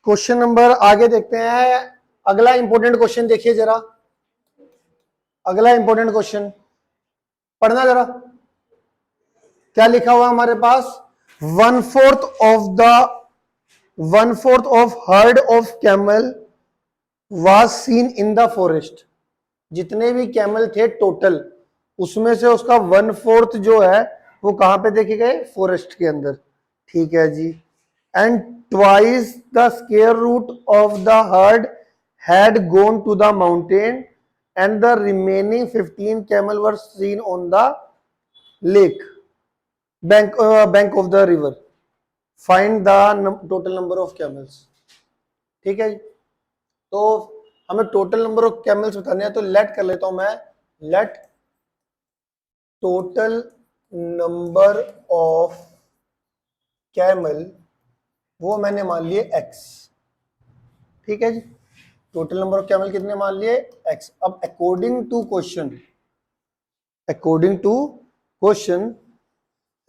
Question number आगे देखते हैं। अगला इंपॉर्टेंट क्वेश्चन देखिए जरा, अगला इंपॉर्टेंट क्वेश्चन पढ़ना जरा। क्या लिखा हुआ हमारे पास? 1/4 of heard of camel was seen in the forest. जितने भी कैमल थे टोटल, उसमें से उसका 1/4 जो है वो कहां पे देखे गए? फॉरेस्ट के अंदर। ठीक है जी। And twice the square root of the herd had gone to the mountain and the remaining 15 camel were seen on the lake bank of the river. Find the total number of camels. ठीक है जी। तो हमें total number of camels बताने हैं, तो late कर लेता हूं मैं। Let total number of camel, वो मैंने मान लिए x। ठीक है जी। टोटल नंबर ऑफ कैमल कितने मान लिए? x। अब अकॉर्डिंग टू क्वेश्चन,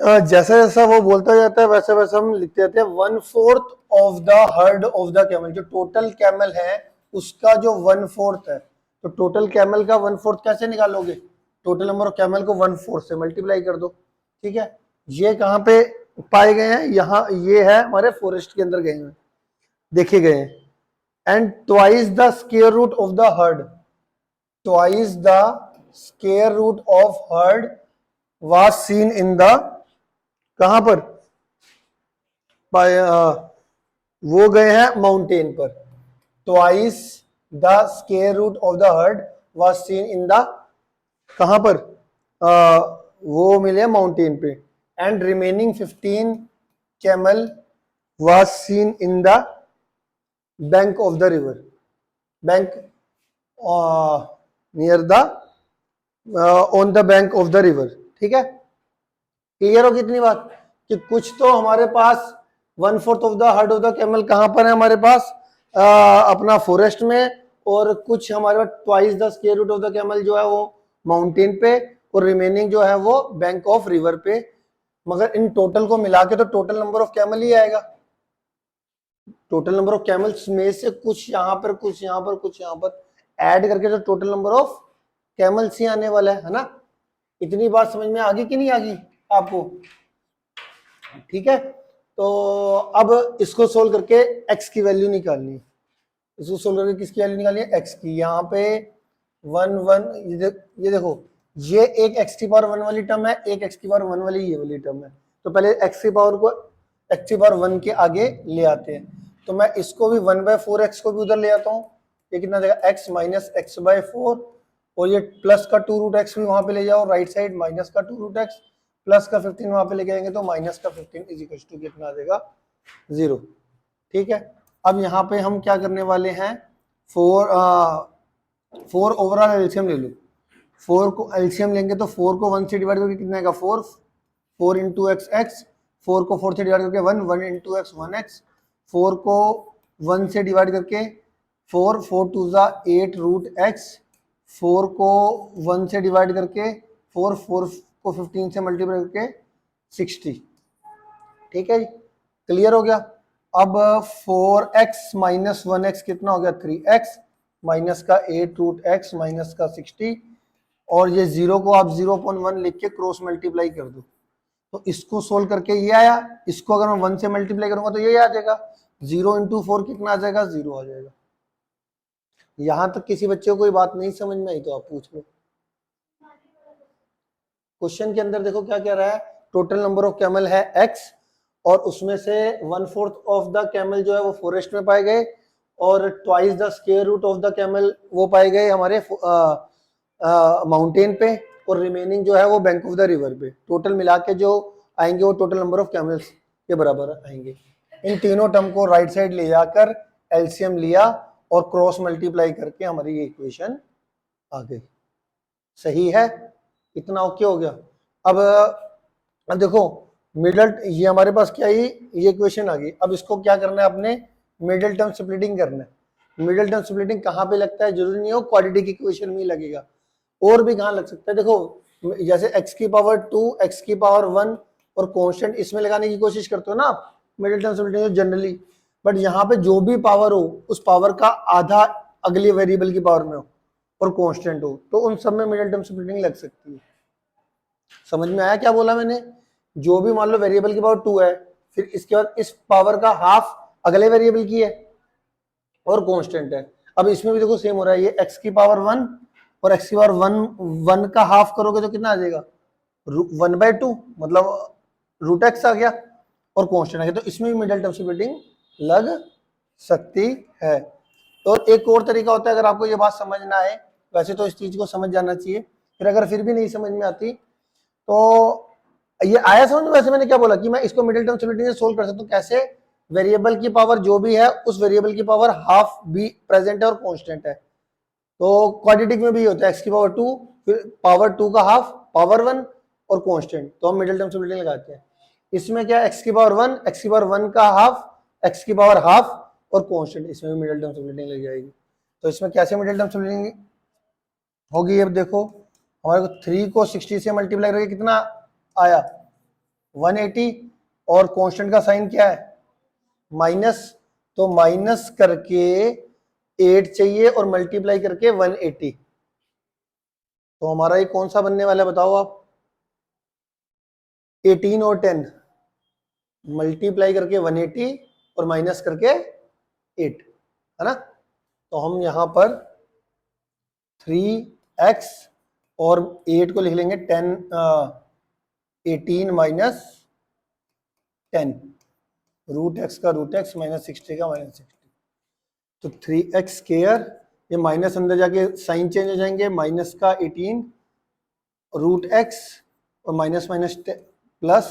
जैसा जैसा वो बोलता जाता है वैसे वैसे हम लिखते जाते हैं। 1/4 of the heard of the camel, जो टोटल कैमल है उसका जो 1/4 है, तो टोटल कैमल का 1/4 कैसे निकालोगे? टोटल नंबर ऑफ कैमल को 1/4 से मल्टीप्लाई कर दो। ठीक है। ये कहां पे पाए गए हैं? यहाँ ये है हमारे फॉरेस्ट के अंदर गए हैं, देखे गए हैं। And twice the square root of the herd, twice the square root of herd was seen in the, कहां पर? वो गए हैं माउंटेन पर। Twice the square root of the herd was seen in the, कहां पर? वो मिले माउंटेन पे। And remaining 15 camel was seen in the bank of the river, bank near the on the bank of the river. ठीक है। Clear हो कितनी बात? कि कुछ तो हमारे पास 1/4 of the heard of the camel कहां पर है हमारे पास? अपना फॉरेस्ट में, और कुछ हमारे पास twice the square root of the camel जो है वो माउंटेन पे, और रिमेनिंग जो है वो बैंक ऑफ रिवर पे। मगर इन टोटल को मिला के तो टोटल नंबर ऑफ कैमल ही आएगा। टोटल नंबर ऑफ कैमल्स में से कुछ यहाँ पर, कुछ यहाँ पर, कुछ यहाँ पर ऐड करके तो टोटल नंबर ऑफ कैमल्स ही आने वाला है ना। इतनी बात समझ में आ गई कि नहीं आ गई आपको? ठीक है। तो अब इसको सोल्व करके x की वैल्यू निकालनी है। इसको सोल्व करके किसकी वैल्यू निकालनी है? x की। यहाँ पे 1 ये देखो, ये एक x की पावर 1 वाली टर्म है, एक x की पावर 1 वाली ये वाली टर्म है। तो पहले x की पावर को x की पावर 1 के आगे ले आते हैं। तो मैं इसको भी 1/4x को भी उधर ले आता हूँ। ये कितना देगा? x माइनस x/4, और ये प्लस का 2√x भी वहां पे ले जाओ राइट साइड, माइनस का 2√x, प्लस का 15 वहां पे लेके आएंगे तो माइनस का 15 इज इक्वल टू कितना आ जाएगा? 0। ठीक है। अब यहाँ पे हम क्या करने वाले हैं? 4 ओवरऑल एलसीएम ले लो। 4 को एलसीएम लेंगे तो 4 को 1 से डिवाइड करके कितना आएगा? 4 इंटू एक्स एक्स, 4 को 4 से डिवाइड करके 1 इंटू एक्स 1x, 4 को 1 से डिवाइड करके 4 2 8√x, 4 को 1 से डिवाइड करके 4 को 15 से मल्टीप्लाई करके 60। ठीक है जी। क्लियर हो गया? अब 4x माइनस 1x कितना हो गया? 3x, माइनस का 8√x माइनस का 60, और ये 0 को आप 0.1 लिख के क्रॉस मल्टीप्लाई कर दो। तो इसको सोल्व करके ये आया, इसको अगर मैं 1 से मल्टीप्लाई करूंगा तो ये आ जाएगा। 0 इंटू 4 कितना आ जाएगा? 0 आ जाएगा। यहां तक किसी बच्चे को कोई बात नहीं समझ में आई तो आप पूछ लो। क्वेश्चन के अंदर देखो क्या कह रहा है? टोटल नंबर ऑफ कैमल है x, और उसमें से 1/4 ऑफ द कैमल जो है वो फॉरेस्ट में पाए गए, और twice the square root of the camel वो पाए गए हमारे माउंटेन पे, और रिमेनिंग जो है वो बैंक ऑफ द रिवर पे। टोटल मिला के जो आएंगे वो टोटल नंबर ऑफ कैमल्स के बराबर आएंगे। इन तीनों टर्म को राइट साइड ले जाकर एलसीएम लिया और क्रॉस मल्टीप्लाई करके हमारी ये इक्वेशन आ गई। सही है? इतना ओके हो गया। अब देखो मिडल, ये हमारे पास क्या है? ये इक्वेशन आ गई। अब इसको क्या करना है? अपने मिडिल टर्म स्प्लिटिंग करना है। मिडिल टर्म स्प्लिटिंग कहाँ पे लगता है? जरूरी नहीं हो क्वाड्रेटिक इक्वेशन में ही लगेगा, और भी कहाँ लग सकता है। देखो जैसे x की पावर 2, x की पावर 1 और कांस्टेंट इसमें लगाने की कोशिश करते हो ना आप middle term splitting generally, but यहाँ पे जो भी पावर हो उस पावर का आधा अगली वेरिएबल की पावर में हो और कांस्टेंट हो, तो उन सब में मिडिल टर्म स्प्लिटिंग लग सकती है। समझ में आया क्या बोला मैंने? जो भी मान लो वेरिएबल की पावर 2 है, फिर इसके बाद इस पावर का हाफ अगले वेरिएबल की है और कांस्टेंट है। अब इसमें भी देखो सेम हो रहा है, ये x की पावर 1 और x की पावर 1 का हाफ करोगे तो कितना आ जाएगा 1/2, मतलब रूट एक्स आ गया और कांस्टेंट आ गया। तो इसमें भी मिडिल टर्म स्प्लिटिंग लग सकती है। तो एक और तरीका होता है, अगर आपको ये बात समझ ना आए, वैसे तो इस चीज को समझ जाना चाहिए, फिर अगर फिर भी नहीं समझ में आती तो ये आया समझ में। वैसे मैंने क्या बोला कि मैं इसको मिडिल टर्म स्प्लिटिंग से सोल्व कर सकता हूँ। कैसे? वेरिएबल की पावर जो भी है उस वेरिएबल की पावर हाफ भी प्रेजेंट है और कांस्टेंट है। तो क्वाड्रेटिक में भी होता है x की पावर 2, फिर पावर 2 का हाफ, पावर 1 और कांस्टेंट, तो हम मिडिल टर्म स्प्लिटिंग लगाते हैं। इसमें क्या x की पावर 1, x की पावर 1 का हाफ, x की पावर हाफ और कांस्टेंट, इसमें भी मिडिल टर्म स्प्लिटिंग लग जाएगी। तो इसमें कैसे मिडिल टर्म स्प्लिटिंग होगी? अब देखो हमारे को 3 को 60 से मल्टीप्लाई करके कितना आया 180, और कांस्टेंट का साइन क्या है माइनस, तो माइनस करके 8 चाहिए और मल्टीप्लाई करके 180। तो हमारा ये कौन सा बनने वाला है बताओ आप? 18 और 10 मल्टीप्लाई करके 180 और माइनस करके 8, है ना? तो हम यहां पर 3x और 8 को लिख लेंगे 18 माइनस 10, रूट एक्स का रूट एक्स माइनस 60 का माइनस 60, तो 3x स्क्वायर, ये माइनस अंदर जाके साइन चेंज हो जाएंगे, माइनस का 18 रूट एक्स और minus minus plus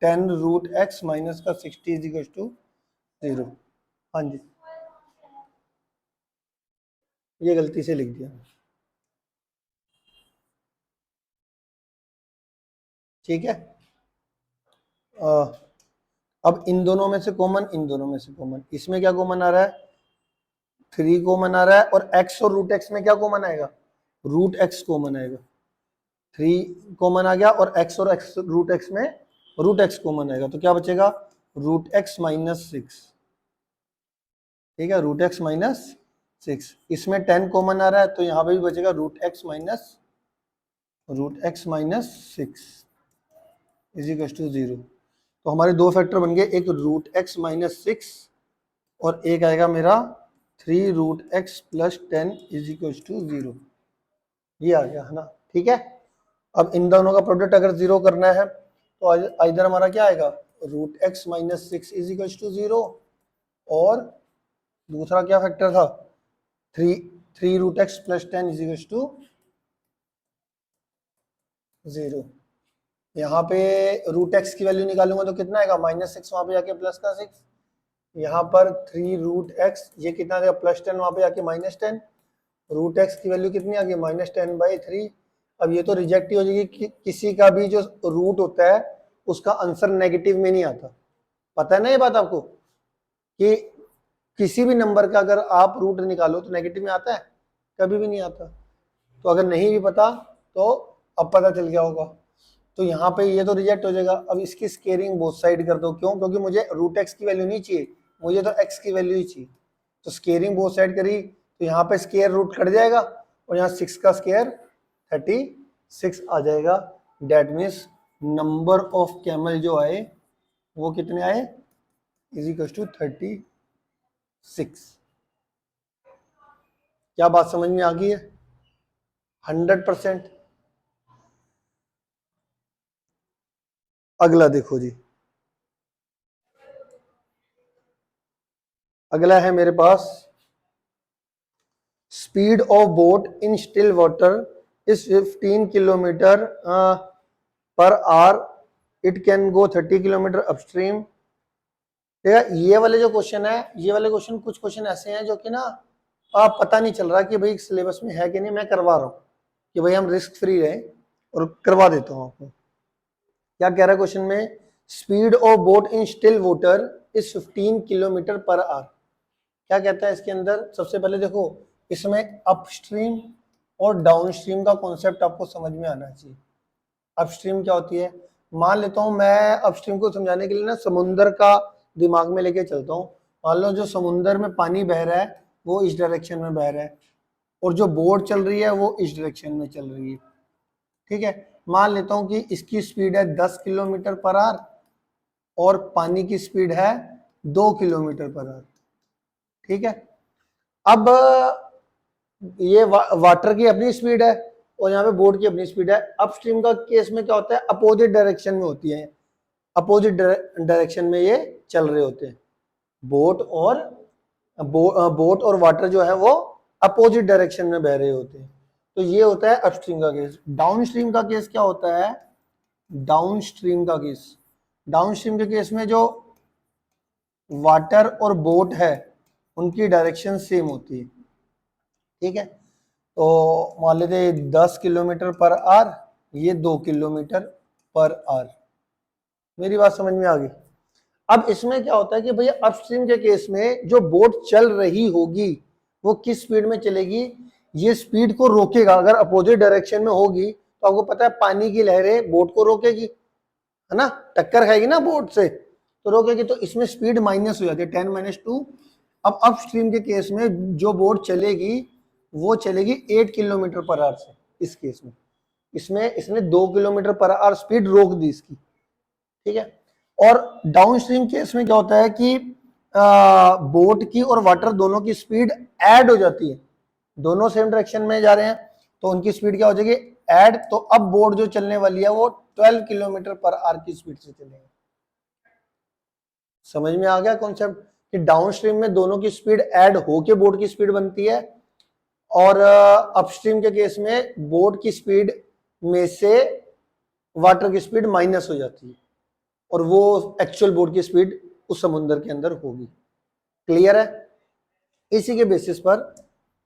10 root x minus का 60 इज इक्वल टू 0। हाँ जी, ये गलती से लिख दिया, ठीक है। अब इन दोनों में से कॉमन, इन दोनों में से कॉमन, इसमें क्या कॉमन आ रहा है 3 कॉमन आ रहा है, और x और रूट एक्स में क्या कॉमन आएगा रूट एक्स कॉमन आएगा। 3 कॉमन आ गया और x और x रूट एक्स में रूट एक्स कॉमन आएगा, तो क्या बचेगा रूट एक्स माइनस 6, ठीक है, रूट एक्स माइनस 6। इसमें 10 कॉमन आ रहा है तो यहाँ पे भी बचेगा root x minus 6 is equal to 0। तो हमारे दो फैक्टर बन गए, एक रूट एक्स माइनस 6 और एक आएगा मेरा 3 root x plus 10 is equal to 0। ये आ गया, है ना? ठीक है। अब इन दोनों का प्रोडक्ट अगर 0 करना है तो इधर हमारा क्या आएगा root x minus 6 is equal to 0, और दूसरा क्या फैक्टर था 3 root x plus 10 is equal to 0। यहाँ पे रूट एक्स की वैल्यू निकालूंगा तो कितना आएगा -6, वहां पे जाके प्लस का 6, यहाँ पर 3 रूट एक्स, ये कितना आएगा +10, वहां पे जाके -10, रूट एक्स की वैल्यू कितनी आ गई -10/3। अब ये तो रिजेक्ट ही हो जाएगी कि किसी का भी जो रूट होता है उसका आंसर नेगेटिव में नहीं आता। पता है ना ये बात आपको कि किसी भी नंबर का अगर आप रूट निकालो तो नेगेटिव में आता है? कभी भी नहीं आता। तो अगर नहीं भी पता तो अब पता चल गया होगा। तो यहाँ पे ये तो रिजेक्ट हो जाएगा। अब इसकी स्केयरिंग बोथ साइड कर दो, क्यों? क्योंकि मुझे रूट एक्स की वैल्यू नहीं चाहिए, मुझे तो एक्स की वैल्यू ही चाहिए। तो स्केयरिंग बोथ साइड करी तो यहाँ पे स्केयर रूट कट जाएगा और यहाँ 6 का स्केयर 36 आ जाएगा। That means number of camel जो आए वो कितने आए इज इक्वल टू 36। क्या बात समझ में आ गई है? 100%। अगला देखो जी, अगला है मेरे पास speed of boat in still water is 15 kilometre per hour, it can go 30 kilometre upstream. देखा ये वाले जो क्वेश्चन है, ये वाले क्वेश्चन, कुछ क्वेश्चन ऐसे हैं जो कि ना आप पता नहीं चल रहा कि भाई सिलेबस में है कि नहीं, मैं करवा रहा हूँ कि भाई हम रिस्क फ्री रहे और करवा देता हूँ आपको। क्या कह रहा है क्वेश्चन में, speed of boat in still water is 15 kilometre per our. क्या कहता है इसके अंदर? सबसे पहले देखो इसमें अपस्ट्रीम और डाउनस्ट्रीम का कॉन्सेप्ट आपको समझ में आना चाहिए। अपस्ट्रीम क्या होती है? मान लेता हूं मैं अपस्ट्रीम को समझाने के लिए ना समुंदर का दिमाग में लेके चलता हूं मान लो जो समुंदर में पानी बह रहा है वो इस डायरेक्शन में बह रहा है और जो बोट चल रही है वो इस डायरेक्शन में चल रही है। ठीक है, मान लेता हूं कि इसकी स्पीड है 10 किलोमीटर पर आवर और पानी की स्पीड है 2 किलोमीटर पर आवर। ठीक है, अब ये वाटर की अपनी स्पीड है और यहाँ पे बोट की अपनी स्पीड है। अपस्ट्रीम का केस में क्या होता है, अपोजिट डायरेक्शन में होती है, अपोजिट डायरेक्शन में ये चल रहे होते हैं। बोट और वाटर जो है वो अपोजिट डायरेक्शन में बह रहे होते हैं। तो ये होता है अपस्ट्रीम का केस। डाउनस्ट्रीम का केस क्या होता है, डाउनस्ट्रीम का केस, डाउनस्ट्रीम के केस में जो वाटर और बोट है उनकी डायरेक्शन सेम होती है। ठीक है, तो मान लेते हैं 10 किलोमीटर पर आवर, ये 2 किलोमीटर पर आवर। मेरी बात समझ में आ गई। अब इसमें क्या होता है कि भैया अपस्ट्रीम के केस में जो बोट चल रही होगी वो किस स्पीड में चलेगी, ये स्पीड को रोकेगा। अगर अपोजिट डायरेक्शन में होगी तो आपको पता है पानी की लहरें बोट को रोकेगी, है ना, टक्कर खाएगी ना बोट से तो रोकेगी, तो इसमें स्पीड माइनस हो जाती है 10-2। अब अपस्ट्रीम के केस में जो बोट चलेगी वो चलेगी 8 किलोमीटर पर आवर से। इस केस में इसमें इसने 2 किलोमीटर पर आवर स्पीड रोक दी इसकी। ठीक है, और डाउनस्ट्रीम केस में क्या होता है कि बोट की और वाटर दोनों की स्पीड ऐड हो जाती है, दोनों सेम डायरेक्शन में जा रहे हैं तो उनकी स्पीड क्या हो जाएगी, ऐड। तो अब बोट जो चलने वाली है वो 12 किलोमीटर पर आवर की स्पीड से चलेगी। समझ में आ गया कॉन्सेप्ट कि डाउनस्ट्रीम में दोनों की स्पीड ऐड होके बोट की स्पीड बनती है और अपस्ट्रीम के केस में बोट की स्पीड में से वाटर की स्पीड माइनस हो जाती है और वो एक्चुअल बोट की स्पीड उस समुद्र के अंदर होगी। क्लियर है? इसी के बेसिस पर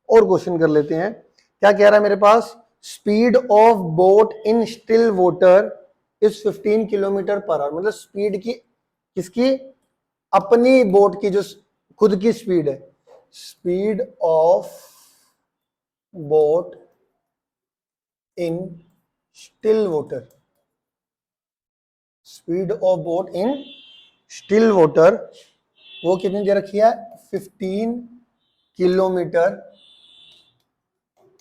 और क्वेश्चन कर लेते हैं। क्या कह रहा है मेरे पास, speed of boat in still water is 15 kilometre per hour. मतलब स्पीड की किसकी, अपनी बोट की जो खुद की स्पीड है, speed of boat in still water, speed of boat in still water वो कितनी दे रखी है, 15 किलोमीटर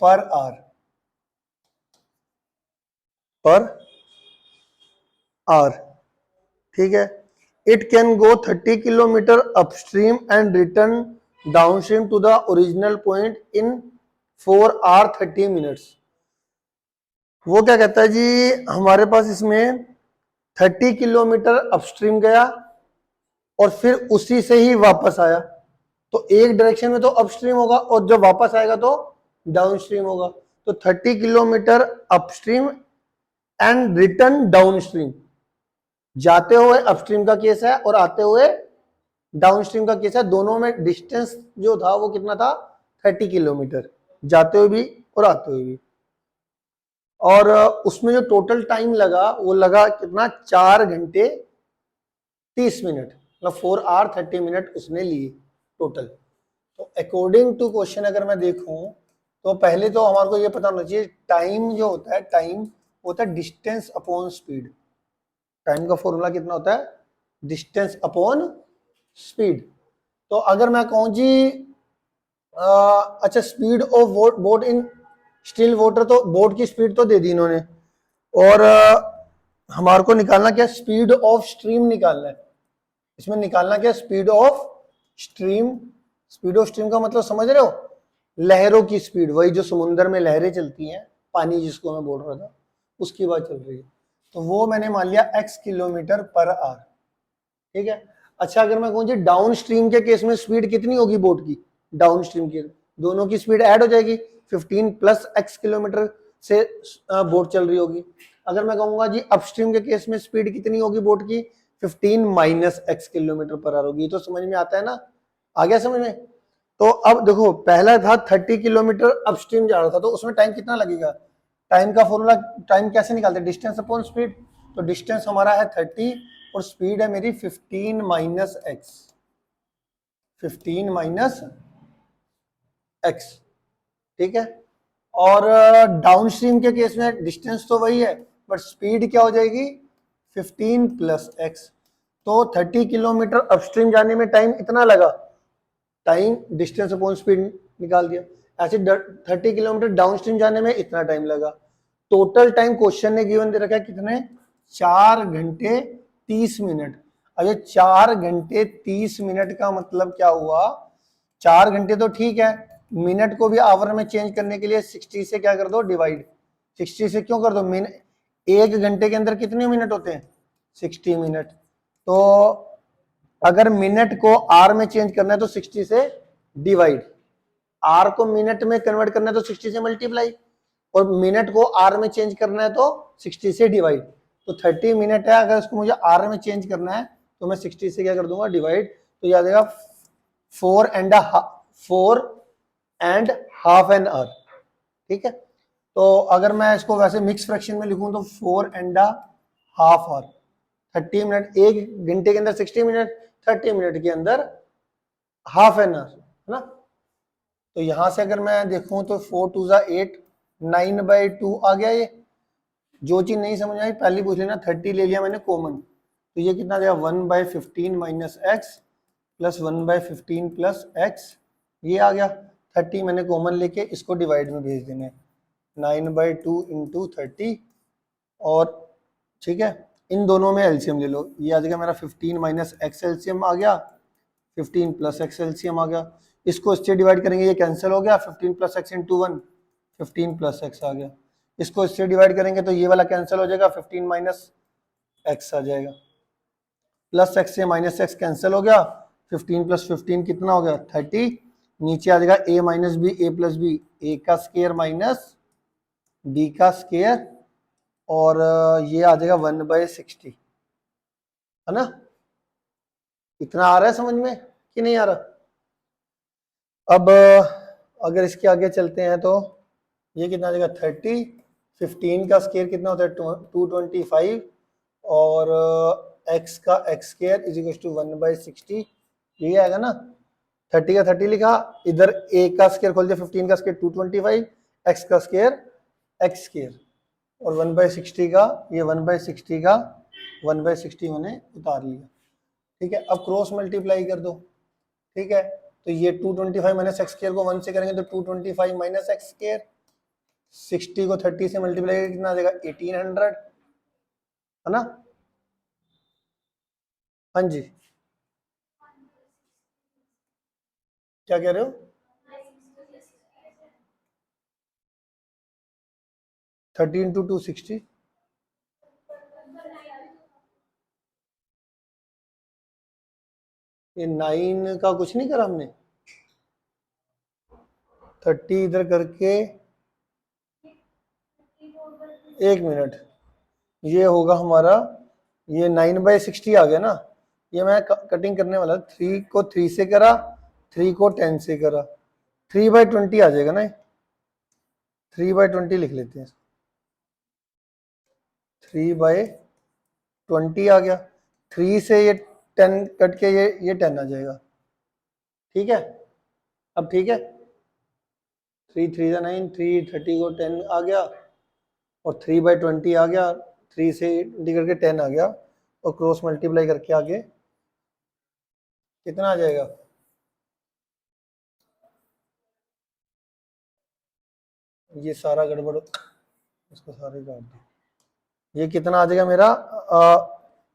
पर आवर, पर आवर। ठीक है, it can go 30 kilometre upstream and return downstream to the original point in 4 hour 30 minutes. वो क्या कहता है जी, हमारे पास इसमें 30 किलोमीटर अपस्ट्रीम गया और फिर उसी से ही वापस आया, तो एक डायरेक्शन में तो अपस्ट्रीम होगा और जब वापस आएगा तो डाउनस्ट्रीम होगा। तो 30 kilometre upstream and return downstream, जाते हुए अपस्ट्रीम का केस है और आते हुए डाउनस्ट्रीम का केस है। दोनों में डिस्टेंस जो था वो कितना था, 30 किलोमीटर, जाते हुए भी और आते हुए भी। और उसमें जो टोटल टाइम लगा वो लगा कितना, 4 घंटे 30 मिनट, मतलब 4 आवर 30 मिनट उसने लिए टोटल। तो अकॉर्डिंग टू क्वेश्चन अगर मैं देखूं तो पहले तो हमारे को ये पता होना चाहिए टाइम जो होता है, टाइम होता है डिस्टेंस अपॉन स्पीड। टाइम का फॉर्मूला कितना होता है, डिस्टेंस अपॉन स्पीड। तो अगर मैं कहूं जी अच्छा speed of boat in still water, तो बोट की स्पीड तो दे दी इन्होंने और हमारे को निकालना क्या, स्पीड ऑफ स्ट्रीम निकालना है। इसमें निकालना क्या, speed of stream. Speed of stream का मतलब समझ रहे हो, लहरों की स्पीड, वही जो समुद्र में लहरें चलती हैं, पानी जिसको मैं बोल रहा था उसकी बात चल रही है। तो वो मैंने मान लिया x किलोमीटर पर आवर। ठीक है, अच्छा अगर मैं कहूँ जी डाउन स्ट्रीम के केस में स्पीड कितनी होगी बोट की, डाउन स्ट्रीम की दोनों की स्पीड ऐड हो जाएगी, 15 प्लस x किलोमीटर से बोट चल रही होगी। अगर मैं कहूंगा जी अपस्ट्रीम के केस में स्पीड कितनी होगी बोट की, 15 minus x kilometre per our होगी। तो समझ में आता है ना, आ गया समझ में। तो अब देखो पहला था 30 किलोमीटर अपस्ट्रीम जा रहा था, तो उसमें टाइम कितना लगेगा, टाइम का फॉर्मूला, टाइम कैसे निकालते हैं, डिस्टेंस अपॉन स्पीड। तो डिस्टेंस हमारा है 30 और स्पीड है मेरी 15 माइनस एक्स, 15 माइनस एक्स। ठीक है, और डाउन स्ट्रीम के केस में डिस्टेंस तो वही है बट स्पीड क्या हो जाएगी, 15 प्लस एक्स। तो 30 किलोमीटर अपस्ट्रीम जाने में टाइम इतना लगा टाइम डिस्टेंस अपॉन स्पीड निकाल दिया। ऐसे 30 किलोमीटर डाउन स्ट्रीम जाने में इतना टाइम लगा। टोटल टाइम क्वेश्चन ने गिवन दे रखा है कितने, 4 घंटे 30 मिनट। अब ये 4 घंटे 30 मिनट का मतलब क्या हुआ, 4 घंटे तो ठीक है, मिनट को भी आवर में चेंज करने के लिए 60 से क्या कर दो डिवाइड। 60 से क्यों कर दो, एक घंटे के अंदर कितने मिनट होते हैं, 60 मिनट। तो अगर मिनट को आर में चेंज करना है तो 60 से डिवाइड, आर को मिनट में कन्वर्ट करना है तो 60 से मल्टीप्लाई, और मिनट को आर में चेंज करना है तो 60 से डिवाइड। तो 30 मिनट है, अगर इसको मुझे आर में चेंज करना है तो मैं 60 से क्या कर दूंगा डिवाइड, तो याद आएगा 4 एंड हाफ एन आवर। ठीक है, तो अगर मैं इसको वैसे मिक्स फ्रैक्शन में लिखूं तो 4 एंड हाफ आवर, 30 मिनट, एक घंटे के अंदर 60 मिनट, 30 मिनट के अंदर हाफ एन आवर, है ना। तो यहां से अगर मैं देखूं तो 4 2 8, 9/2 आ गया। ये जो चीज नहीं समझ आई पहले पूछ लेना, 30 ले लिया मैंने कॉमन, तो ये कितना देगा 1/15 minus x plus 1/15 plus x, ये आ गया। 30 मैंने कॉमन लेके इसको डिवाइड में भेज देना है, 9/2 इंटू 30, और ठीक है इन दोनों में एलसीएम ले लो, ये आ जाएगा मेरा 15 माइनस एक्स एलसीएम आ गया, 15 प्लस एक्स एलसीएम आ गया। इसको इससे डिवाइड करेंगे, ये कैंसिल हो गया, 15 plus x into 1, 15 plus x आ गया। इसको इससे डिवाइड करेंगे तो ये वाला कैंसिल हो जाएगा, 15 माइनस एक्स आ जाएगा, प्लस एक्स से माइनस एक्स कैंसिल हो गया, 15 प्लस 15 कितना हो गया 30, नीचे आ जाएगा a minus b, a plus b, a का स्केयर माइनस बी का स्केयर, और ये आ जाएगा 1/60, है ना। इतना आ रहा है समझ में कि नहीं आ रहा। अब अगर इसके आगे चलते हैं तो ये कितना आ जाएगा 30, 15 का स्केयर कितना होता है 225, और x का x square is equal to 1/60, यही आएगा ना। 30 का 30 लिखा, इधर a का स्केयर खोल दिया, 15 का स्केयर 225, x का स्केयर एक्स स्केयर, और 1/60 का, ये 1/60 का 1/60 मैंने उतार लिया। ठीक है, अब क्रॉस मल्टीप्लाई कर दो। ठीक है, तो ये 225 माइनस एक्स स्केयर को 1 से करेंगे तो 225 माइनस एक्स स्केयर, 60 को 30 से मल्टीप्लाई करेंगे कितना आ जाएगा 1800, है ना। हाँ जी, क्या कह रहे हो, 30 इंटू 260, ये 9 का कुछ नहीं करा हमने, 30 इधर करके, एक मिनट, ये होगा हमारा, ये 9/60 आ गया ना, ये मैं कटिंग करने वाला, 3 को 3 से करा, 3 को 10 से करा, 3/20 आ जाएगा ना, 3/20 लिख लेते हैं, 3/20 आ गया, 3 से ये 10 कट के ये 10 आ जाएगा। ठीक है, अब ठीक है, 3 3 9, 3 30 को 10 आ गया, और 3/20 आ गया, 3 से करके 10 आ गया, और क्रॉस मल्टीप्लाई करके आगे कितना आ जाएगा, ये सारा गड़बड़, इसको सारे काट दो, ये कितना आ जाएगा मेरा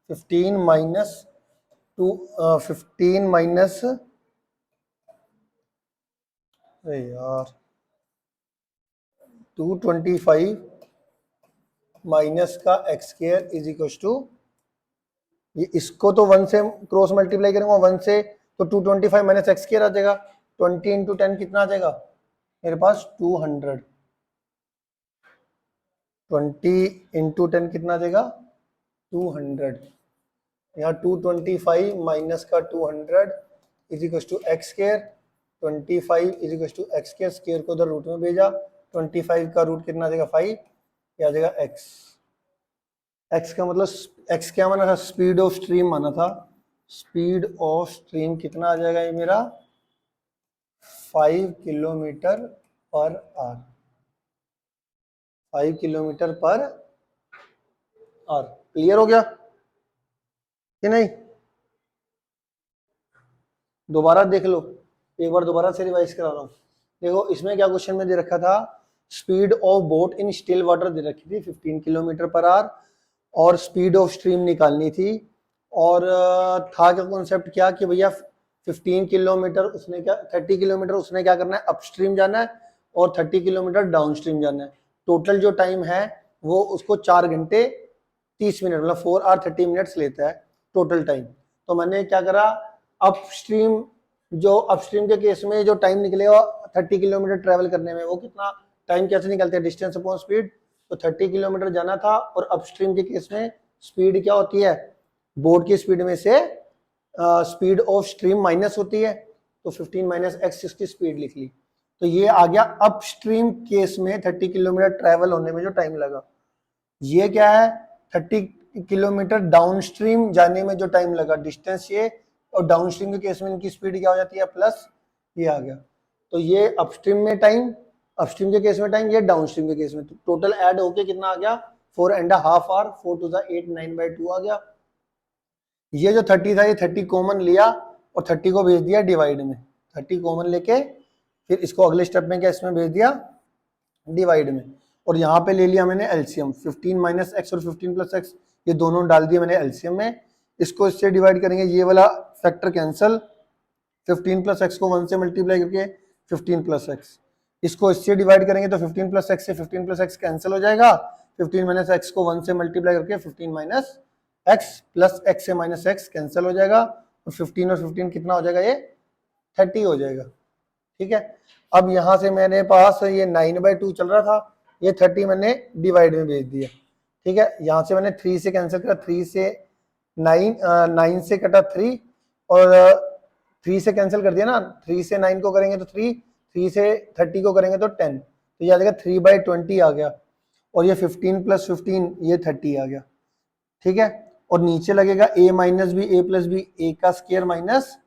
15 माइनस 2, 15 माइनस, अरे यार 225 माइनस का x square is equal to, ये इसको तो 1 से क्रॉस मल्टीप्लाई करूंगा 1 से, तो 225 माइनस एक्स स्क्वायर आ जाएगा, 20 इंटू 10 कितना आ जाएगा मेरे पास 200, 20 इंटू 10 कितना आ जाएगा 200, यहाँ 225 माइनस का 200 is equal to x square, 25 is equal to x square, square को उधर रूट में भेजा, 25 का रूट कितना आ जाएगा 5, ये आ जाएगा एक्स। एक्स का मतलब एक्स क्या माना था, स्पीड ऑफ स्ट्रीम माना था, स्पीड ऑफ स्ट्रीम कितना आ जाएगा ये मेरा 5 kilometre per our, 5 kilometre per our. Clear हो गया कि नहीं, दोबारा देख लो, एक बार दोबारा से रिवाइज करा रहा हूँ। देखो इसमें क्या क्वेश्चन में दे रखा था, speed of boat in still water दे रखी थी 15 किलोमीटर पर आवर, और स्पीड ऑफ स्ट्रीम निकालनी थी। और था क्या कॉन्सेप्ट क्या कि भैया 15 किलोमीटर उसने क्या 30 किलोमीटर उसने क्या करना है, अपस्ट्रीम जाना है, और 30 किलोमीटर डाउनस्ट्रीम जाना है। टोटल जो टाइम है वो उसको 4 घंटे 30 मिनट मतलब 4 आवर 30 मिनट्स लेता है टोटल टाइम। तो मैंने क्या करा, अपस्ट्रीम के केस में जो टाइम निकलेगा 30 किलोमीटर ट्रेवल करने में, वो कितना टाइम कैसे निकलते हैं, डिस्टेंस अपॉन स्पीड। तो 30 किलोमीटर जाना था, और अपस्ट्रीम के केस में स्पीड क्या होती है, बोट की स्पीड में से स्पीड ऑफ स्ट्रीम माइनस होती है, तो 15 माइनस एक्स इसकी स्पीड लिख ली। तो ये आ गया अपस्ट्रीम केस में 30 किलोमीटर ट्रेवल होने में जो टाइम लगा। ये क्या है, 30 किलोमीटर डाउनस्ट्रीम जाने में जो टाइम लगा, डिस्टेंस ये, और डाउनस्ट्रीम के केस में इनकी स्पीड क्या हो जाती है, प्लस ये आ गया। तो ये अपस्ट्रीम में टाइम, अपस्ट्रीम के केस में टाइम, ये डाउनस्ट्रीम के केस में, तो टोटल ऐड होके कितना आ गया, 4.5 आवर, 4 to the 8 9/2 आ गया। ये जो 30 था ये 30 कॉमन लिया और 30 को भेज दिया डिवाइड में, 30 कॉमन लेके फिर इसको अगले स्टेप में क्या इसमें भेज दिया डिवाइड में, और यहाँ पे ले लिया मैंने एलसीएम, 15 माइनस एक्स और 15 प्लस एक्स, ये दोनों डाल दिए मैंने एलसीएम में। इसको इससे डिवाइड करेंगे, ये वाला फैक्टर कैंसल, 15 प्लस एक्स को 1 से मल्टीप्लाई करके 15 प्लस एक्स, इसको इससे डिवाइड करेंगे तो 15 प्लस एक्स से 15 प्लस एक्स कैंसिल हो जाएगा, 15 माइनस एक्स को 1 से मल्टीप्लाई करके 15 माइनस एक्स प्लस एक्स से माइनस एक्स कैंसिल हो जाएगा, और 15 और 15 कितना हो जाएगा, ये 30 हो जाएगा। ठीक है, अब यहाँ से मेरे पास ये 9/2 चल रहा था, ये 30 मैंने डिवाइड में भेज दिया। ठीक है, यहाँ से मैंने 3 से कैंसिल करा, 3 से 9 से कटा 3, और 3 से कैंसिल कर दिया ना, 3 से 9 को करेंगे तो 3 से 30 को करेंगे तो 10, तो ये आ जाएगा 3/20 आ गया, और ये 15 प्लस 15 ये 30 आ गया। ठीक है, और नीचे लगेगा a minus b, a plus b, a का स्केयर माइनस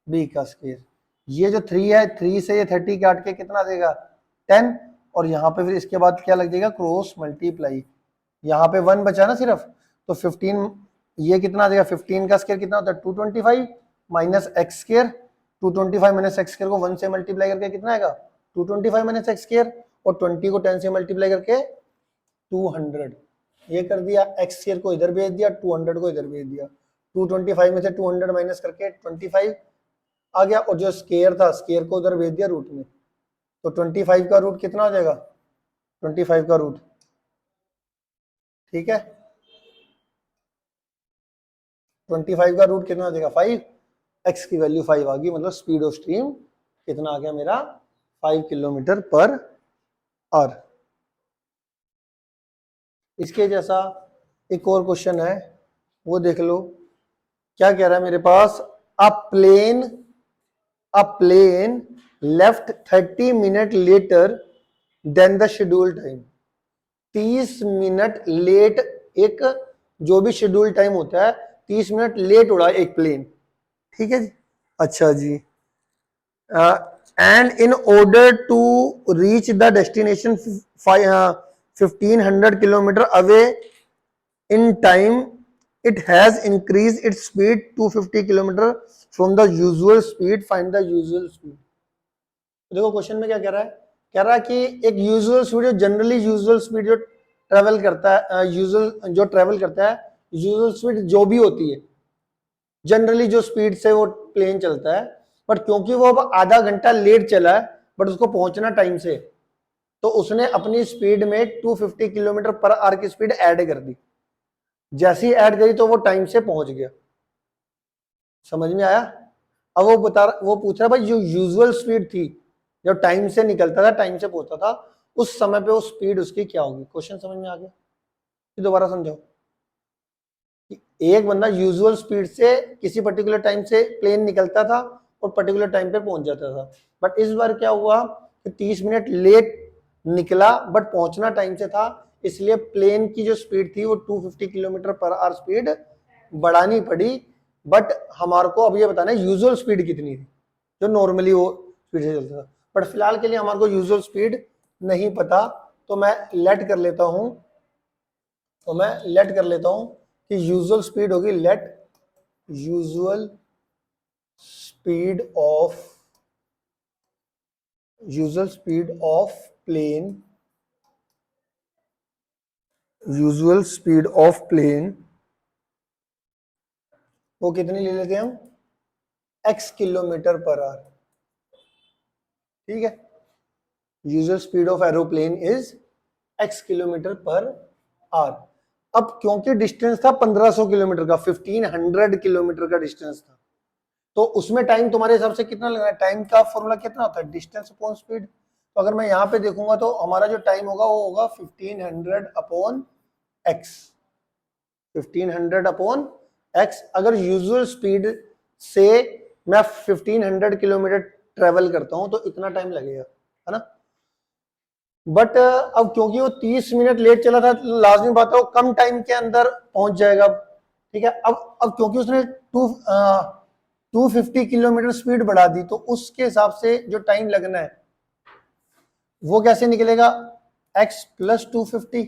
b का स्केयर। ये जो 3 है, 3 से ये 30 काट के कितना देगा 10, और यहाँ पे फिर इसके बाद क्या लग जाएगा क्रॉस मल्टीप्लाई, यहाँ पे 1 बचा ना सिर्फ, तो 15 ये कितना देगा, 15 का स्केयर कितना होता है 225 minus x square, 225 minus x square को 1 से मल्टीप्लाई करके कितना आएगा 225 माइनस एक्स स्केयर, और 20 को 10 से मल्टीप्लाई करके 200, ये कर दिया, एक्स स्केयर को इधर भेज दिया, 200 को इधर भेज दिया, 225 में से 200 माइनस करके 25 आ गया, और जो स्केयर था स्केयर को उधर भेज दिया रूट में, तो 25 का रूट कितना हो जाएगा 25 का रूट। ठीक है, 25 का रूट कितना हो जाएगा 5, एक्स की वैल्यू 5 आ गई, मतलब स्पीड ऑफ स्ट्रीम कितना आ गया मेरा 5 किलोमीटर पर आवर। इसके जैसा एक और क्वेश्चन है, वो देख लो, क्या कह रहा है मेरे पास, a plane left 30 minute later than the schedule time, 30 minute late, एक जो भी शेड्यूल टाइम होता है 30 मिनट लेट उड़ा एक प्लेन। ठीक है जी, अच्छा जी, and in order to reach the destination 1500 kilometre away in time it has increased its speed to 50 kilometre from the usual speed, find the usual speed। देखो क्वेश्चन में क्या कह रहा है, कह रहा है कि एक यूजुअल स्पीड, जो जनरली यूजुअल स्पीड जो ट्रेवल करता है, यूजुअल स्पीड जो भी होती है, जनरली जो स्पीड से वो प्लेन चलता है, बट क्योंकि वो अब आधा घंटा लेट चला है बट उसको पहुंचना टाइम से, तो उसने अपनी स्पीड में 250 किलोमीटर पर आवर की स्पीड ऐड कर दी। जैसी ऐड करी तो वो टाइम से पहुंच गया। समझ में आया? अब वो पूछ रहा भाई जो यूजुअल स्पीड थी, जो टाइम से निकलता था टाइम से पहुंचता था, उस समय पे वो स्पीड उसकी क्या होगी। क्वेश्चन समझ में आ गया? दोबारा समझाओ। एक बंदा यूजुअल स्पीड से किसी पर्टिकुलर टाइम से प्लेन निकलता था और पर्टिकुलर टाइम पे पहुंच जाता था, बट इस बार क्या हुआ कि 30 मिनट लेट निकला बट पहुंचना टाइम से था, इसलिए प्लेन की जो स्पीड थी वो 250 किलोमीटर पर आवर स्पीड बढ़ानी पड़ी। बट हमारे को अब ये बताना है यूजुअल स्पीड कितनी थी जो नॉर्मली वो स्पीड से चलता था, बट फिलहाल के लिए हमारे को यूजुअल स्पीड नहीं पता, तो मैं लेट कर लेता हूं कि यूजुअल स्पीड होगी, let usual speed of usual speed of plane, usual speed of plane वो कितनी ले लेते हैं हम, x किलोमीटर पर आवर, ठीक है। Usual speed of aeroplane is x kilometre per our. अब क्योंकि डिस्टेंस था 1500 किलोमीटर का, 1500 किलोमीटर का डिस्टेंस था, तो उसमें टाइम तुम्हारे हिसाब से कितना लगना है, टाइम का फॉर्मूला कितना होता है, डिस्टेंस अपॉन स्पीड। तो अगर मैं यहाँ पे देखूंगा तो हमारा जो टाइम होगा वो होगा 1500 अपॉन x, 1500 अपॉन x। अगर यूजुअल स्पीड से मैं 1500 किलोमीटर ट्रेवल करता हूं तो इतना टाइम लगेगा, है ना। बट अब क्योंकि वो 30 मिनट लेट चला था, लाजमी बात है वो कम टाइम के अंदर पहुंच जाएगा, ठीक है। अब क्योंकि उसने 250 किलोमीटर स्पीड बढ़ा दी, तो उसके हिसाब से जो टाइम लगना है वो कैसे निकलेगा, x प्लस 250।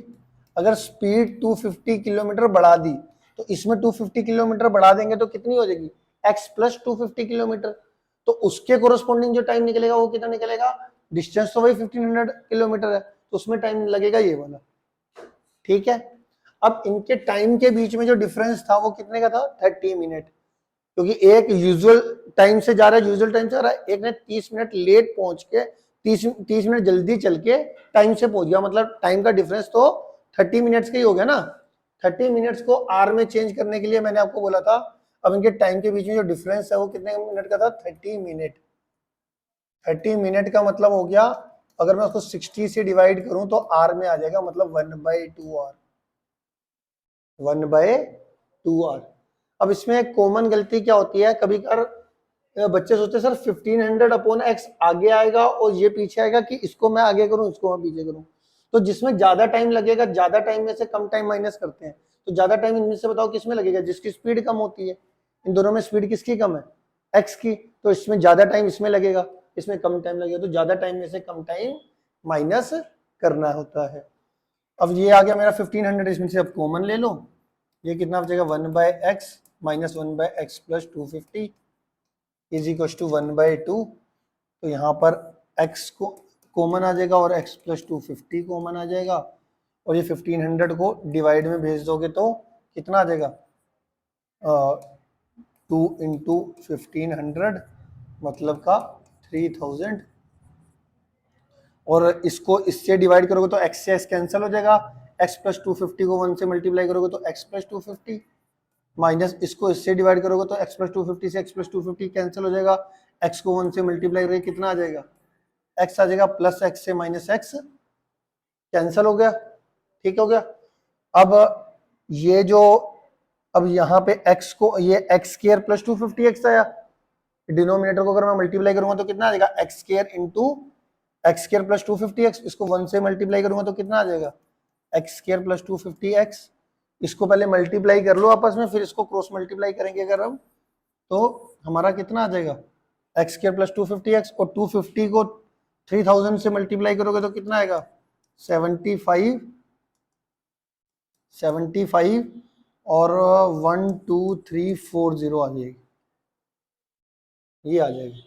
अगर स्पीड 250 किलोमीटर बढ़ा दी तो इसमें 250 किलोमीटर बढ़ा देंगे तो कितनी हो जाएगी, x प्लस 250 किलोमीटर। तो उसके कोरस्पॉन्डिंग जो टाइम निकलेगा वो कितना निकलेगा, डिस्टेंस तो वही 1500 किलोमीटर है, तो उसमें टाइम लगेगा ये वाला, ठीक है। अब इनके टाइम के बीच में जो डिफरेंस था वो कितने का था, 30 मिनट, क्योंकि एक यूजुअल टाइम से जा रहा है, यूजुअल टाइम से जा रहा है, एक ने 30 मिनट लेट पहुंच के 30 मिनट जल्दी चल के टाइम से पहुंच गया, मतलब टाइम का डिफरेंस तो 30 मिनट्स का ही हो गया ना। 30 मिनट्स को आर में चेंज करने के लिए मैंने आपको बोला था, अब इनके टाइम के बीच में जो डिफरेंस है वो कितने मिनट का था, 30 मिनट। 30 मिनट का मतलब हो गया, अगर मैं उसको 60 से डिवाइड करूं तो आर में आ जाएगा, मतलब 1/2 आर, 1/2 आर। अब इसमें एक कॉमन गलती क्या होती है, कभी कभार बच्चे सोचते हैं सर 1500 अपॉन x आगे आएगा और ये पीछे आएगा, कि इसको मैं आगे करूं इसको मैं पीछे करूं। तो जिसमें ज्यादा टाइम लगेगा, ज्यादा टाइम में से कम टाइम माइनस करते हैं, तो ज्यादा टाइम इनमें से बताओ किसमें लगेगा, जिसकी स्पीड कम होती है। इन दोनों में स्पीड किसकी कम है, x की, तो इसमें ज्यादा टाइम इसमें लगेगा, इसमें कम टाइम लगेगा, तो ज्यादा टाइम में से कम टाइम माइनस करना होता है। अब ये आ गया मेरा 1500, इसमें से अब कॉमन ले लो, ये कितना बचेगा, 1/x minus 1/x plus 250 is equal to 1/2। तो यहाँ पर x को कॉमन आ जाएगा और x प्लस 250 कॉमन आ जाएगा, और ये 1500 को डिवाइड में भेज दोगे तो कितना आ जाएगा, 2 इंटू 1500 मतलब का 3000, और इसको इससे डिवाइड करोगे तो x से x कैंसिल हो जाएगा, x प्लस 250 को 1 से मल्टीप्लाई करोगे तो x प्लस 250, माइनस इसको इससे डिवाइड करोगे तो x प्लस 250 से x प्लस 250 कैंसिल हो जाएगा, x को 1 से मल्टीप्लाई करोगे कितना आ जाएगा, x आ जाएगा, प्लस x से माइनस x कैंसिल हो गया, ठीक हो गया। अब ये जो, अब यहाँ पे x को, ये x स्क्वायर प्लस 250x आया, डिनोमिनेटर को अगर मैं मल्टीप्लाई करूंगा तो कितना आ जाएगा, x square into x square plus 250x, इसको 1 से मल्टीप्लाई करूंगा तो कितना आ जाएगा, एक्स स्क्वायर प्लस 250x। इसको पहले मल्टीप्लाई कर लो आपस में, फिर इसको क्रॉस मल्टीप्लाई करेंगे अगर हम, तो हमारा कितना आ जाएगा, एक्स स्क्वायर प्लस 250x, और 250 को 3000 से मल्टीप्लाई करोगे तो कितना आएगा, 75 और 12340 आ जाएगी, ये आ जाएगी,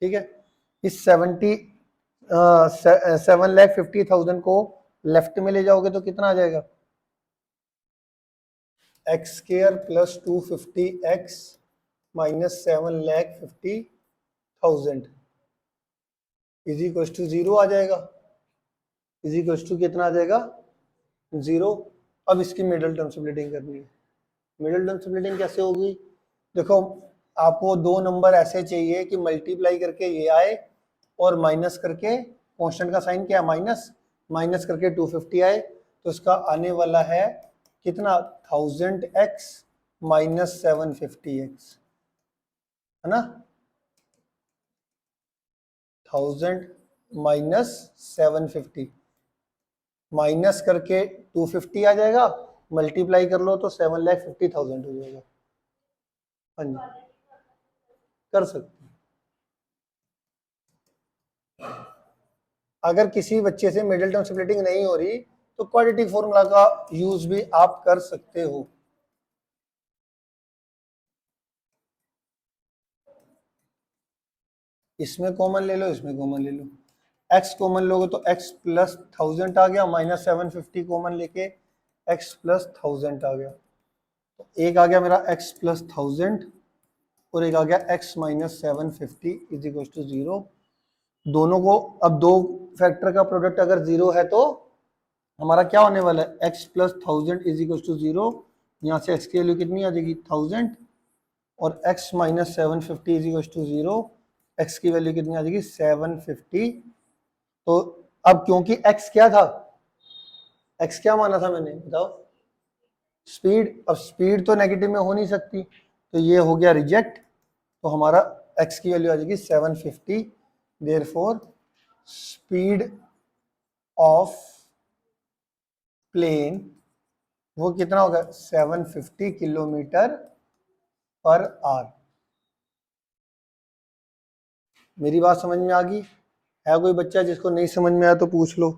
ठीक है। इस 7,50,000 को लेफ्ट में ले जाओगे तो कितना आ जाएगा, x square plus 250x minus 7,50,000 is equal to 0 आ जाएगा, इज इक्वल टू कितना आ जाएगा, 0। अब इसकी मिडिल टर्म स्प्लिटिंग करनी है। मिडिल टर्म स्प्लिटिंग कैसे होगी, देखो आपको दो नंबर ऐसे चाहिए कि मल्टीप्लाई करके ये आए और माइनस करके, कांस्टेंट का साइन क्या है माइनस, माइनस करके 250 आए, तो इसका आने वाला है कितना, 1000x माइनस 750x, है ना, 1000 माइनस 750, माइनस करके 250 आ जाएगा, मल्टीप्लाई कर लो तो 7,50,000 हो जाएगा। हाँ जी, कर सकते हैं। अगर किसी बच्चे से मिडिल टर्म स्प्लिटिंग नहीं हो रही तो क्वाड्रेटिक फॉर्मूला का यूज भी आप कर सकते हो। इसमें कॉमन ले लो, इसमें कॉमन ले लो, x कॉमन लोगे तो x प्लस 1000 आ गया, माइनस 750 कॉमन लेके x प्लस 1000 आ गया। तो एक आ गया मेरा x प्लस 1000 और एक आ गया x minus 750 is equal to 0। दोनों को अब दो फैक्टर का प्रोडक्ट अगर 0 है तो हमारा क्या होने वाला है, x plus 1000 is equal to 0। यहाँ से x की वैल्यू कितनी आ जाएगी 1000 और x minus 750 is equal to 0, x की वैल्यू कितनी आ जाएगी 750। तो अब क्योंकि x क्या था, x क्या माना था मैंने बताओ, स्पीड। अब स्पीड तो नेगेटिव में हो नहीं सकती, तो ये हो गया रिजेक्ट। तो हमारा x की वैल्यू आ जाएगी 750। देयरफॉर स्पीड ऑफ प्लेन वो कितना होगा 750 किलोमीटर पर आवर। मेरी बात समझ में आ गई? है कोई बच्चा जिसको नहीं समझ में आया तो पूछ लो।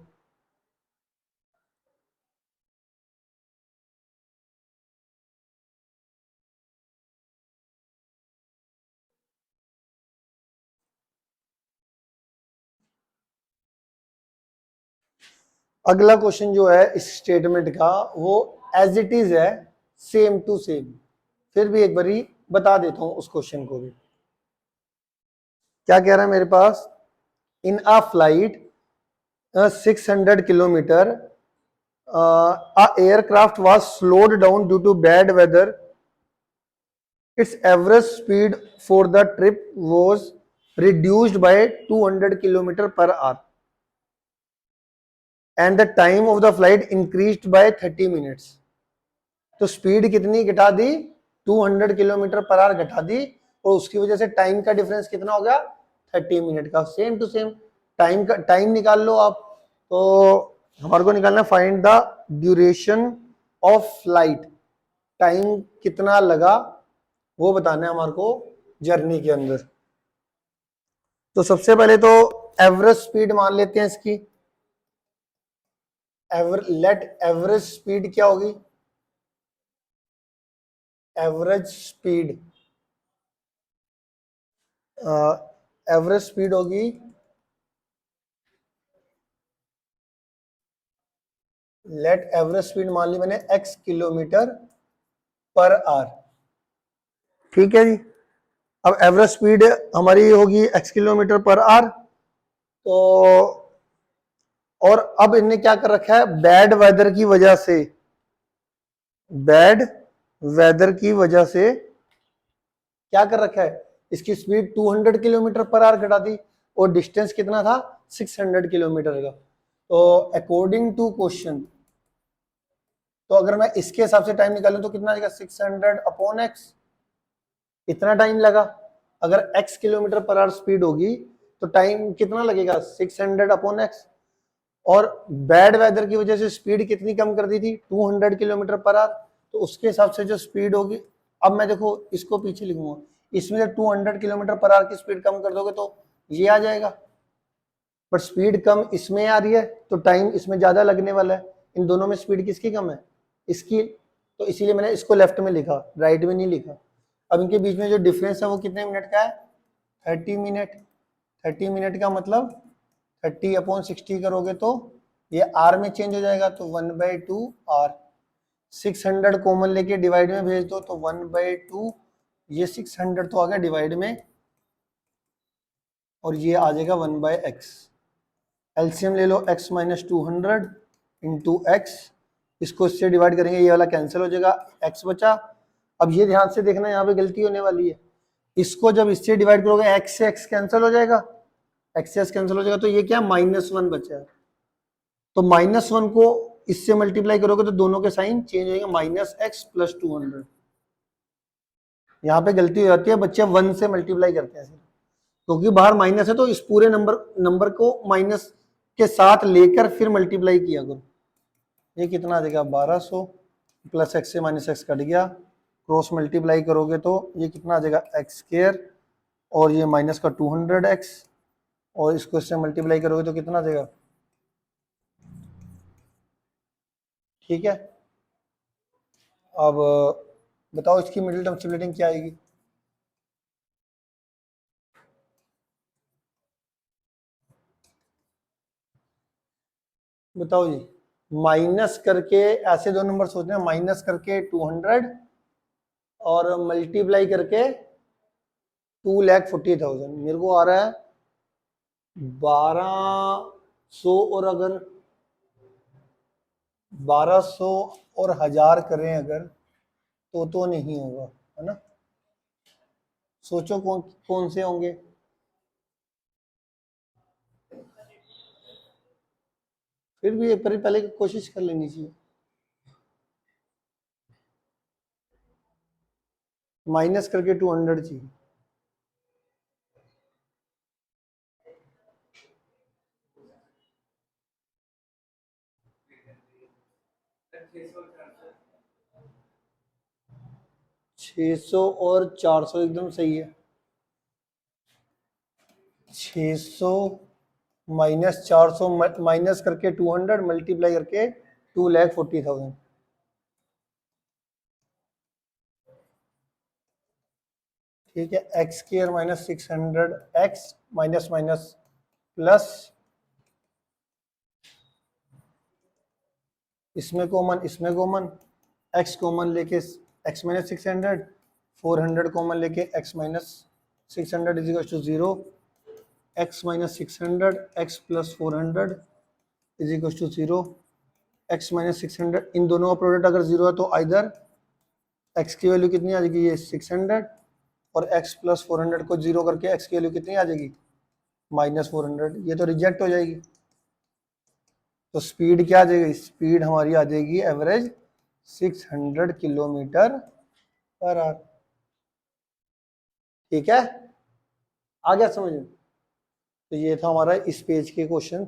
अगला क्वेश्चन जो है इस स्टेटमेंट का वो एज इट इज है, सेम टू सेम। फिर भी एक बारी बता देता हूं उस क्वेश्चन को भी। क्या कह रहा है मेरे पास, in a flight 600 kilometre a aircraft was slowed down due to bad weather. Its average speed for the trip was reduced by 200 kilometer per hour and the time of the flight increased by 30 minutes. तो speed कितनी घटा दी, 200 kilometre per our घटा दी, और उसकी वजह से time का difference कितना हो गया 30 मिनट का। सेम टू सेम टाइम का, टाइम निकाल लो आप। तो हमारे को निकालना find the duration of flight, time कितना लगा वो बताना है हमारे को जर्नी के अंदर। तो सबसे पहले तो एवरेज स्पीड मान लेते हैं इसकी। लेट एवरेज स्पीड क्या होगी, एवरेज स्पीड, एवरेज स्पीड होगी लेट एवरेज स्पीड मान ली मैंने x किलोमीटर पर आवर। ठीक है जी। अब एवरेज स्पीड हमारी होगी x किलोमीटर पर आवर। तो और अब इनने क्या कर रखा है, बैड वेदर की वजह से, बैड वेदर की वजह से क्या कर रखा है, इसकी स्पीड 200 किलोमीटर पर आवर घटा दी और डिस्टेंस कितना था 600 किलोमीटर का। तो अकॉर्डिंग टू क्वेश्चन, तो अगर मैं इसके हिसाब से टाइम निकालूं तो कितना आ जाएगा 600 अपॉन एक्स, इतना टाइम लगा। अगर x kilometre per our speed होगी तो टाइम कितना लगेगा 600 अपॉन एक्स। और बैड वेदर की वजह से स्पीड कितनी कम कर दी थी 200 किलोमीटर पर आवर, तो उसके हिसाब से जो स्पीड होगी, अब मैं देखो इसको पीछे लिखूंगा, इसमें से 200 किलोमीटर पर आवर की स्पीड कम कर दोगे तो ये आ जाएगा, पर स्पीड कम इसमें आ रही है तो टाइम इसमें ज्यादा लगने वाला है। इन दोनों में स्पीड किसकी कम है, इसकी। तो इसीलिए मैंने इसको लेफ्ट में लिखा, राइट में नहीं लिखा। अब इनके बीच में जो डिफरेंस है वो कितने मिनट का है 30 मिनट। 30 मिनट का मतलब 30 अपॉन 60 करोगे तो ये आर में चेंज हो जाएगा, तो 1/2 आर। 600 कॉमन लेके डिवाइड में भेज दो तो 1/2, ये 600 तो आ गया डिवाइड में और ये आ जाएगा 1/x। एलसीएम ले लो x माइनस 200 इंटू एक्स, इसको इससे डिवाइड करेंगे ये वाला कैंसिल हो जाएगा, x बचा। अब ये ध्यान से देखना यहाँ पे गलती होने वाली है, इसको जब इससे डिवाइड करोगे x से x कैंसिल हो जाएगा, x से x कैंसिल हो जाएगा, तो ये क्या -1 बचा है। तो -1 को इससे मल्टीप्लाई करोगे तो दोनों के साइन चेंज हो जाएंगे, -x प्लस 200। यहाँ पे गलती हो जाती है, बच्चे 1 से मल्टीप्लाई करते हैं क्योंकि बाहर माइनस है, तो इस पूरे नंबर को माइनस के साथ लेकर फिर मल्टीप्लाई किया करो। ये कितना आ जाएगा 1200 प्लस x से -x कट गया, क्रॉस मल्टीप्लाई करोगे तो ये कितना आ जाएगा x² और ये माइनस का 200x और इसको इससे मल्टीप्लाई करोगे तो कितना आ जाएगा। ठीक है, अब बताओ इसकी मिडिल टर्म स्प्लिटिंग क्या आएगी। बताओ जी, माइनस करके ऐसे दो नंबर सोचने हैं, माइनस करके 200 और मल्टीप्लाई करके 2,40,000, मेरे को आ रहा है 1200, और अगर 1200 और 1000 करें अगर तो नहीं होगा, है ना। सोचो कौन कौन से होंगे। फिर भी एक बार पहले कोशिश कर लेनी चाहिए। माइनस करके 200 चाहिए। छह सौ और 400 एकदम सही है। 600 माइनस 400 माइनस करके 200 मल्टीप्लाई करके 2,40,000। ठीक है, x square minus 600 x minus minus plus, इसमें कॉमन एक्स कॉमन लेके एक्स माइनस 600, 400 कॉमन लेके x minus 600 is equal to 0, x minus 600 x plus 400 is equal to 0, x minus 600, इन दोनों का प्रोडक्ट अगर 0 है तो आइदर एक्स की वैल्यू कितनी आ जाएगी, ये 600, और एक्स प्लस 400 को 0 करके एक्स की वैल्यू कितनी आ जाएगी, -400, ये तो रिजेक्ट हो जाएगी। तो स्पीड क्या आ जाएगी, स्पीड हमारी आ जाएगी एवरेज 600 किलोमीटर पर आवर। ठीक है, आ गया समझ में। तो ये था हमारा इस पेज के क्वेश्चन।